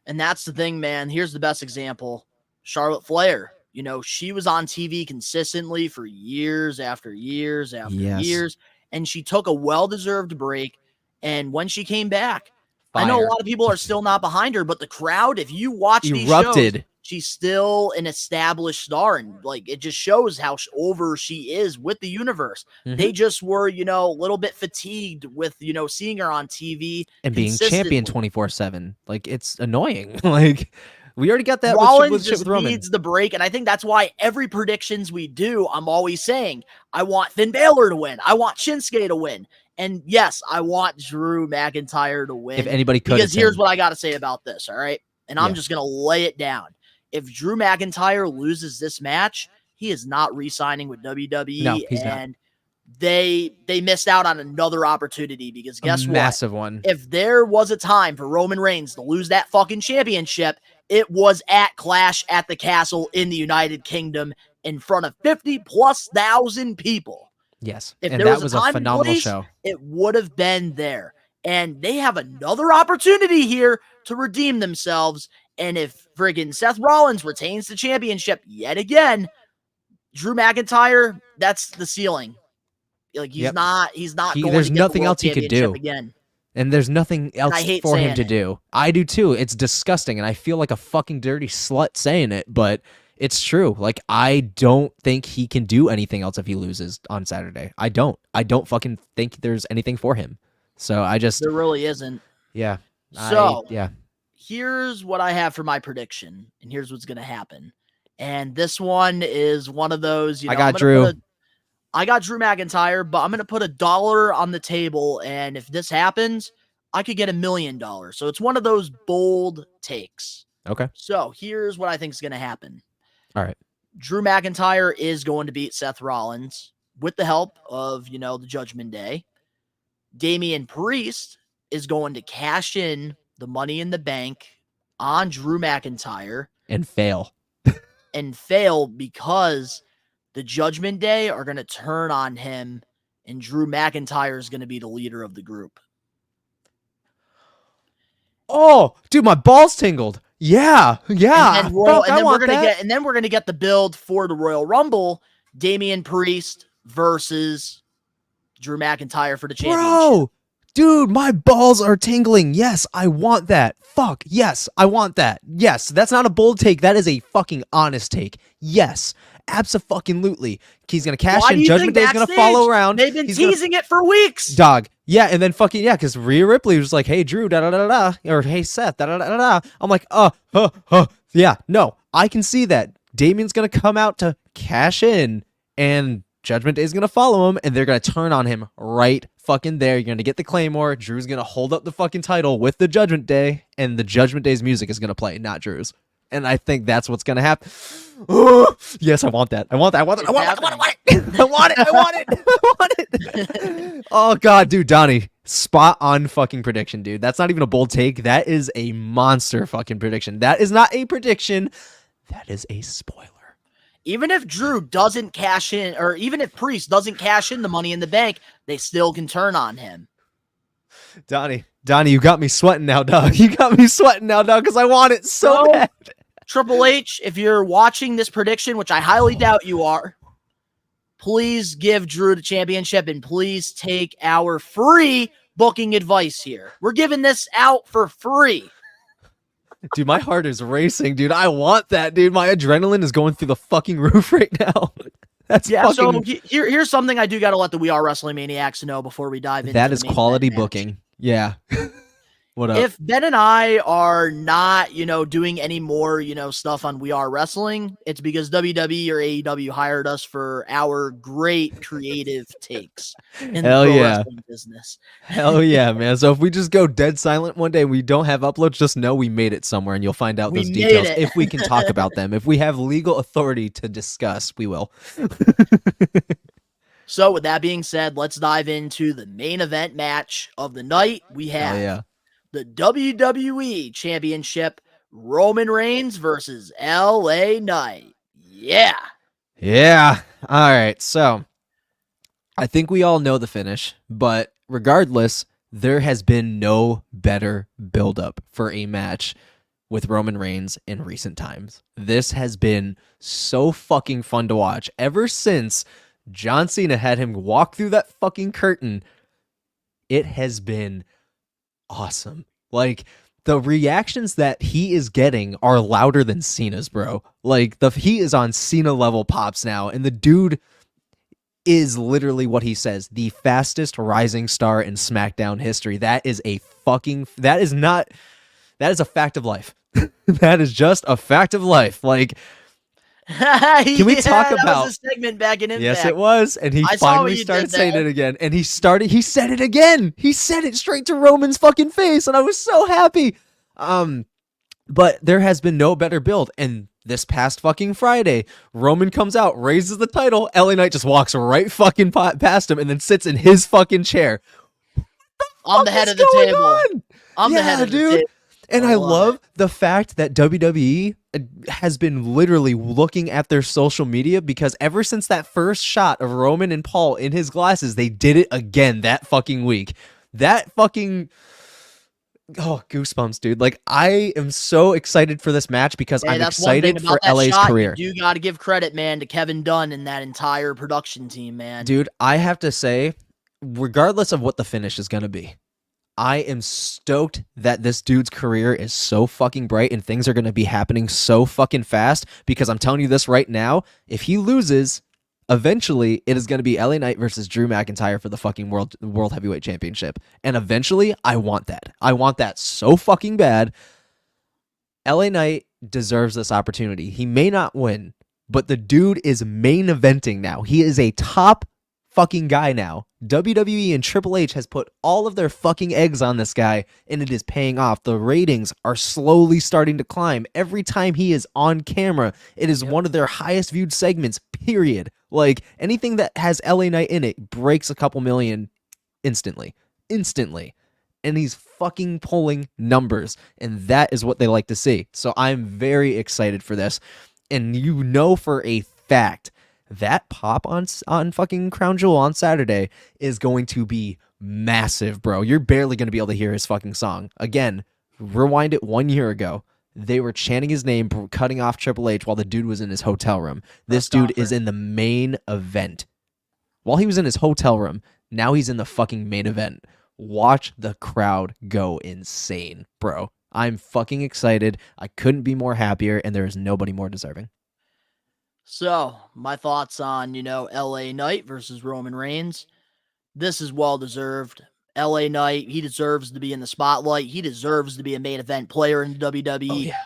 And that's the thing, man. Here's the best example. Charlotte Flair. You know, she was on TV consistently for years after years after years. And she took a well-deserved break. And when she came back, I know a lot of people are still not behind her, but the crowd, if you watch these shows, she's still an established star. And, like, it just shows how over she is with the universe. They just were, you know, a little bit fatigued with, you know, seeing her on TV. And being champion 24/7. Like, it's annoying. Like, we already got that Rollins with Roman. Needs the break, and I think that's why every predictions we do, I'm always saying, I want Finn Balor to win. I want Shinsuke to win. And yes, I want Drew McIntyre to win. If anybody could. Because here's what I got to say about this, all right? And I'm just going to lay it down. If Drew McIntyre loses this match, he is not re-signing with WWE. No, he's not. They missed out on another opportunity because guess what? Massive one. If there was a time for Roman Reigns to lose that fucking championship, it was at Clash at the Castle in the United Kingdom in front of 50,000+ people. Yes, if and there that was a phenomenal place, show. It would have been there. And they have another opportunity here to redeem themselves. And if friggin' Seth Rollins retains the championship yet again, Drew McIntyre, that's the ceiling. Like, he's not going there's to get nothing the else he could do again. And there's nothing else for him to do. I do too. It's disgusting, and I feel like a fucking dirty slut saying it, but it's true. Like, I don't think he can do anything else if he loses on Saturday. I don't fucking think there's anything for him. So there really isn't. Yeah. So here's what I have for my prediction, and here's what's going to happen. And this one is one of those, you know, I got Drew McIntyre, but I'm going to put $1 on the table. And if this happens, I could get $1 million. So it's one of those bold takes. Okay. So here's what I think is going to happen. All right. Drew McIntyre is going to beat Seth Rollins with the help of, you know, the Judgment Day. Damian Priest is going to cash in the Money in the Bank on Drew McIntyre. And fail. Because the Judgment Day are going to turn on him, and Drew McIntyre is going to be the leader of the group. Oh, dude, my balls tingled. Yeah. And then we're gonna get the build for the Royal Rumble. Damian Priest versus Drew McIntyre for the championship. Bro, dude, my balls are tingling. Yes, I want that. Fuck, yes, I want that. Yes, that's not a bold take. That is a fucking honest take. Yes, abso-fucking-lutely. He's going to cash in. Judgment Day is going to follow around. They've been teasing it for weeks. Dog. Yeah, and then fucking, yeah, because Rhea Ripley was like, hey, Drew, da-da-da-da-da, or hey, Seth, da-da-da-da-da. I'm like, yeah, no, I can see that. Damian's going to come out to cash in, and Judgment Day is going to follow him, and they're going to turn on him right fucking there. You're going to get the Claymore. Drew's going to hold up the fucking title with the Judgment Day, and the Judgment Day's music is going to play, not Drew's. And I think that's what's going to happen. Yes, I want that. I want that. I want it. I want it. I want it. I want it. I want it. I want it. Oh, God, dude, Donnie. Spot on fucking prediction, dude. That's not even a bold take. That is a monster fucking prediction. That is not a prediction. That is a spoiler. Even if Drew doesn't cash in, or even if Priest doesn't cash in the Money in the Bank, they still can turn on him. Donnie, you got me sweating now, dog. You got me sweating now, dog, because I want it so bad. Triple H, if you're watching this prediction, which I highly doubt you are, please give Drew the championship and please take our free booking advice here. We're giving this out for free. Dude, my heart is racing, dude. I want that, dude. My adrenaline is going through the fucking roof right now. That's fucking... So here's something I do got to let the We Are Wrestling Maniacs know before we dive into that is quality booking. Yeah. What up? If Ben and I are not, doing any more, stuff on We Are Wrestling, it's because WWE or AEW hired us for our great creative takes in the pro wrestling business. Hell yeah, man. So if we just go dead silent one day and we don't have uploads, just know we made it somewhere and you'll find out those details if we can talk about them. If we have legal authority to discuss, we will. So with that being said, let's dive into the main event match of the night. We have the WWE Championship, Roman Reigns versus LA Knight. Yeah. Yeah. All right. So I think we all know the finish, but regardless, there has been no better buildup for a match with Roman Reigns in recent times. This has been so fucking fun to watch ever since John Cena had him walk through that fucking curtain. It has been awesome. Like, the reactions that he is getting are louder than Cena's, bro. Like, he is on Cena level pops now, and the dude is literally what he says, the fastest rising star in SmackDown history. That is a fact of life. That is just a fact of life. Like, can we talk about that was a segment back in Impact? Yes, it was, and he finally started saying it again, and he said it again. He said it straight to Roman's fucking face, and I was so happy. But there has been no better build, and this past fucking Friday, Roman comes out, raises the title, LA Knight just walks right fucking past him, and then sits in his fucking chair. I'm the head of the table. I'm the head of the table. And I love the fact that WWE has been literally looking at their social media, because ever since that first shot of Roman and Paul in his glasses, they did it again that fucking week. That fucking... Oh, goosebumps, dude. Like, I am so excited for this match because I'm excited for LA's career. You got to give credit, man, to Kevin Dunn and that entire production team, man. Dude, I have to say, regardless of what the finish is going to be, I am stoked that this dude's career is so fucking bright and things are going to be happening so fucking fast, because I'm telling you this right now, if he loses, eventually it is going to be LA Knight versus Drew McIntyre for the fucking World Heavyweight Championship. And eventually, I want that. I want that so fucking bad. LA Knight deserves this opportunity. He may not win, but the dude is main eventing now. He is a top fucking guy now. WWE and Triple H has put all of their fucking eggs on this guy, and it is paying off. The ratings are slowly starting to climb. Every time he is on camera, it is one of their highest viewed segments, period. Like, anything that has LA Knight in it breaks a couple million instantly. And he's fucking pulling numbers, and that is what they like to see. So I'm very excited for this. And you know for a fact that pop on fucking Crown Jewel on Saturday is going to be massive, bro. You're barely going to be able to hear his fucking song. Again, rewind it 1 year ago. They were chanting his name, cutting off Triple H while the dude was in his hotel room. This dude is in the main event. While he was in his hotel room, now he's in the fucking main event. Watch the crowd go insane, bro. I'm fucking excited. I couldn't be more happier, and there is nobody more deserving. So, my thoughts on, LA Knight versus Roman Reigns. This is well-deserved. LA Knight, he deserves to be in the spotlight. He deserves to be a main event player in the WWE. Oh, yeah.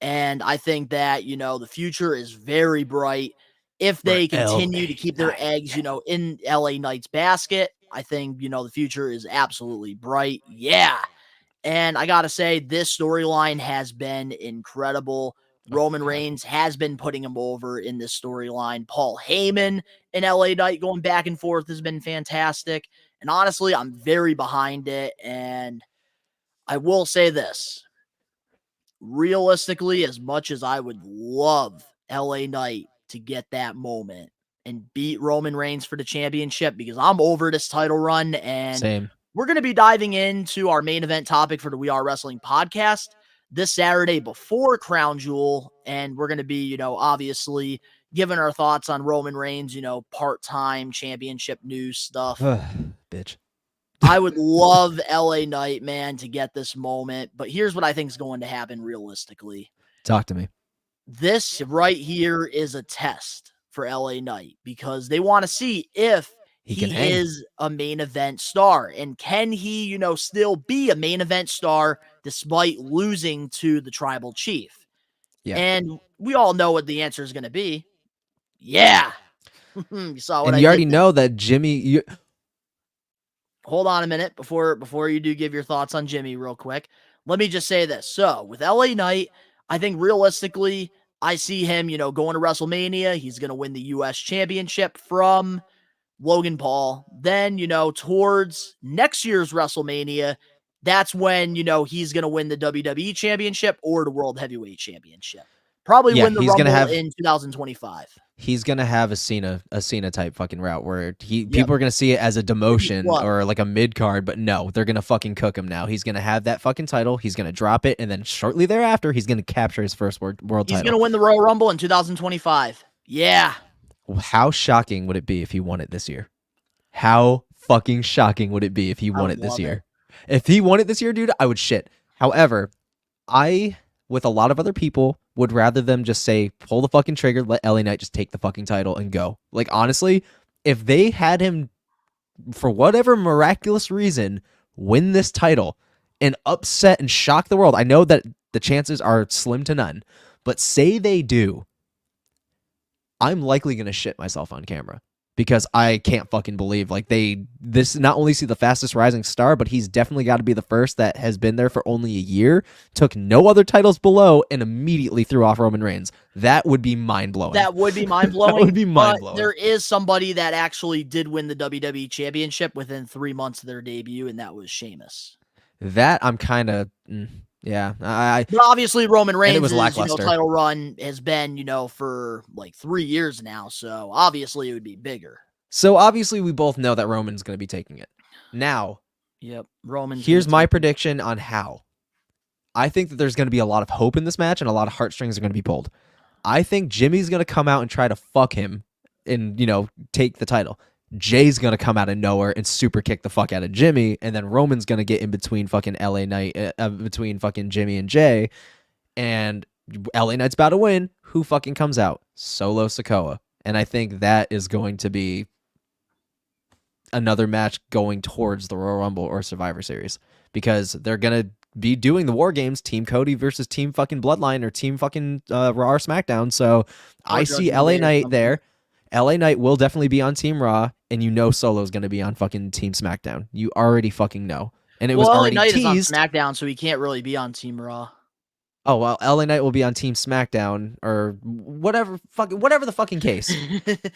And I think that, the future is very bright. If they continue to keep their eggs, in LA Knight's basket, I think, the future is absolutely bright. Yeah. And I got to say, this storyline has been incredible. Roman Reigns has been putting him over in this storyline. Paul Heyman and LA Knight going back and forth has been fantastic. And honestly, I'm very behind it. And I will say this. Realistically, as much as I would love LA Knight to get that moment and beat Roman Reigns for the championship, because I'm over this title run, and Same. we're going to be diving into our main event topic for the We Are Wrestling podcast this Saturday before Crown Jewel, and we're going to be, obviously giving our thoughts on Roman Reigns, part-time championship news stuff. Bitch. I would love LA Knight, man, to get this moment, but here's what I think is going to happen realistically. Talk to me. This right here is a test for LA Knight because they want to see if he is a main event star, and can he, still be a main event star despite losing to the tribal chief? Yeah. And we all know what the answer is going to be. Yeah. You saw what and I you already did know that Jimmy. Hold on a minute before you do give your thoughts on Jimmy real quick. Let me just say this. So with LA Knight, I think realistically, I see him, going to WrestleMania. He's going to win the U.S. Championship from Logan Paul. Then, towards next year's WrestleMania, that's when, he's going to win the WWE Championship or the World Heavyweight Championship. Probably win the Rumble in 2025. He's gonna have a Cena type fucking route where people are gonna see it as a demotion or like a mid card, but no, they're gonna fucking cook him now. He's gonna have that fucking title. He's gonna drop it, and then shortly thereafter, he's gonna capture his first world title. He's gonna win the Royal Rumble in 2025. Yeah. How shocking would it be if he won it this year? How fucking shocking would it be if he won it this year? If he won it this year, dude, I would shit. However, with a lot of other people, would rather them just say, pull the fucking trigger, let LA Knight just take the fucking title and go. Like, honestly, if they had him, for whatever miraculous reason, win this title and upset and shock the world, I know that the chances are slim to none, but say they do, I'm likely going to shit myself on camera. Because I can't fucking believe, this not only see the fastest rising star, but he's definitely got to be the first that has been there for only a year, took no other titles below, and immediately threw off Roman Reigns. That would be mind-blowing. That would be mind-blowing. That would be mind-blowing. There is somebody that actually did win the WWE Championship within 3 months of their debut, and that was Sheamus. That I'm kind of... Yeah, but obviously Roman Reigns' title run has been, for like 3 years now, so obviously it would be bigger. So obviously we both know that Roman's going to be taking it. Now, Roman. Here's my prediction on how. I think that there's going to be a lot of hope in this match, and a lot of heartstrings are going to be pulled. I think Jimmy's going to come out and try to fuck him and, take the title. Jay's going to come out of nowhere and super kick the fuck out of Jimmy, and then Roman's going to get in between fucking LA Knight, between fucking Jimmy and Jay, and LA Knight's about to win. Who fucking comes out? Solo Sikoa. And I think that is going to be another match going towards the Royal Rumble or Survivor Series, because they're going to be doing the War Games, Team Cody versus Team fucking Bloodline or Team fucking Raw or SmackDown. So I see LA Knight there. LA Knight will definitely be on Team Raw, and Solo's going to be on fucking Team SmackDown. You already fucking know. And it was already LA Knight teased. is on SmackDown, so he can't really be on Team Raw. Oh, well, LA Knight will be on Team SmackDown or whatever the fucking case.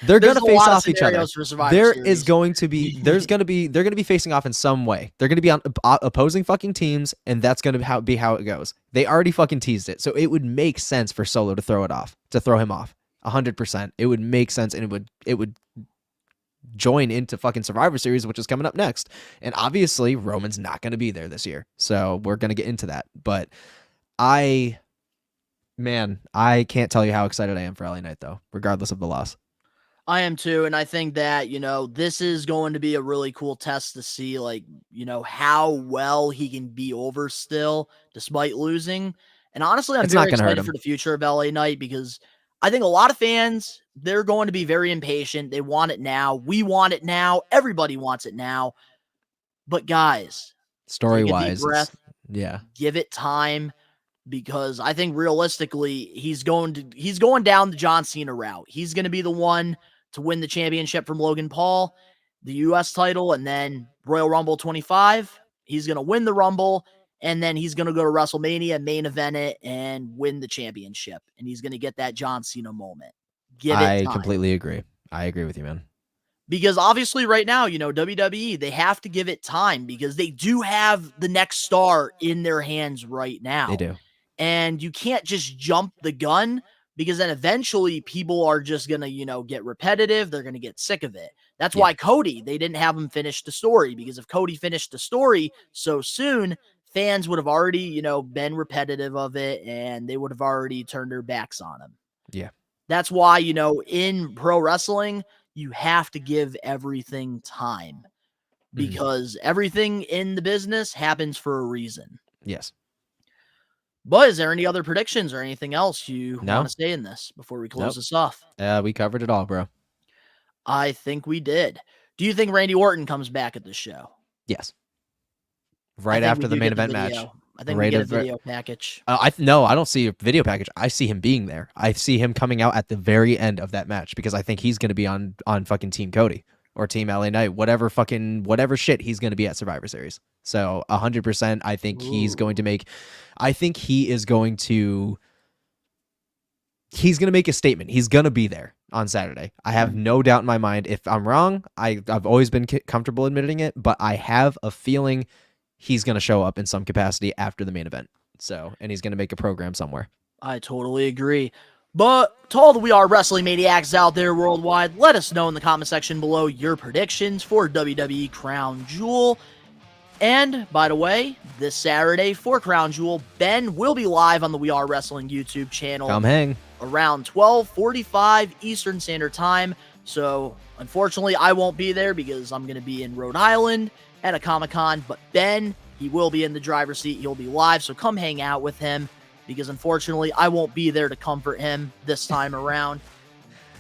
They're going to face off each other. They're going to be facing off in some way. They're going to be on opposing fucking teams, and that's going to be how it goes. They already fucking teased it. So it would make sense for Solo to throw him off. 100%. It would make sense, and it would join into fucking Survivor Series, which is coming up next. And obviously, Roman's not going to be there this year. So we're going to get into that. But I can't tell you how excited I am for LA Knight, though, regardless of the loss. I am too, and I think that, this is going to be a really cool test to see, how well he can be over still, despite losing. And honestly, I'm very excited for the future of LA Knight, because I think a lot of fans, they're going to be very impatient. They want it now. We want it now. Everybody wants it now. But guys, story-wise, give it time, because I think realistically, he's going down the John Cena route. He's going to be the one to win the championship from Logan Paul, the U.S. title, and then Royal Rumble 25. He's going to win the Rumble, and then he's going to go to WrestleMania, main event it, and win the championship. And he's going to get that John Cena moment. Give it time. I completely agree. I agree with you, man. Because obviously right now, WWE, they have to give it time because they do have the next star in their hands right now. They do. And you can't just jump the gun because then eventually people are just going to, get repetitive. They're going to get sick of it. That's why Cody, they didn't have him finish the story, because if Cody finished the story so soon, fans would have already, been repetitive of it and they would have already turned their backs on him. Yeah. That's why, in pro wrestling, you have to give everything time because everything in the business happens for a reason. Yes. But is there any other predictions or anything else you want to say in this before we close this off? We covered it all, bro. I think we did. Do you think Randy Orton comes back at this show? Yes. Right after the main event match. I think we get a video package. No, I don't see a video package. I see him being there. I see him coming out at the very end of that match because I think he's going to be on fucking Team Cody or Team LA Knight, whatever shit he's going to be at Survivor Series. So 100%, I think he's going to make a statement. He's going to be there on Saturday. I have no doubt in my mind. If I'm wrong, I've always been comfortable admitting it, but I have a feeling he's going to show up in some capacity after the main event. So, and he's going to make a program somewhere. I totally agree. But to all the We Are Wrestling Maniacs out there worldwide, let us know in the comment section below your predictions for WWE Crown Jewel. And, by the way, this Saturday for Crown Jewel, Ben will be live on the We Are Wrestling YouTube channel. Come hang. Around 12:45 Eastern Standard Time. So, unfortunately, I won't be there because I'm going to be in Rhode Island at a Comic-Con. But Ben, he will be in the driver's seat. He'll be live, so come hang out with him because, unfortunately, I won't be there to comfort him this time around.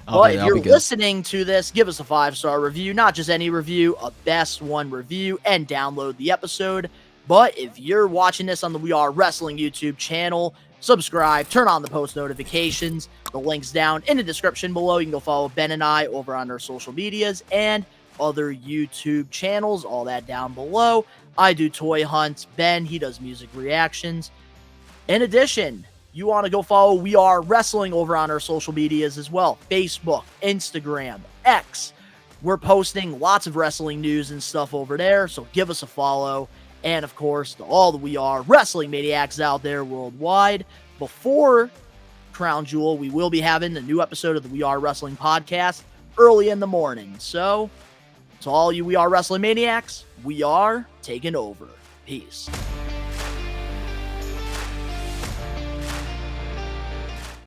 But if you're listening to this, give us a 5-star review, not just any review, a best one review, and download the episode. But if you're watching this on the We Are Wrestling YouTube channel, subscribe, turn on the post notifications. The link's down in the description below. You can go follow Ben and I over on our social medias and other YouTube channels, all that down below. I do toy hunts. Ben, he does music reactions. In addition, you want to go follow We Are Wrestling over on our social medias as well. Facebook, Instagram, X. We're posting lots of wrestling news and stuff over there, so give us a follow. And, of course, to all the We Are Wrestling Maniacs out there worldwide, before Crown Jewel, we will be having a new episode of the We Are Wrestling podcast early in the morning. So, to all you We Are Wrestling Maniacs, we are taking over. Peace.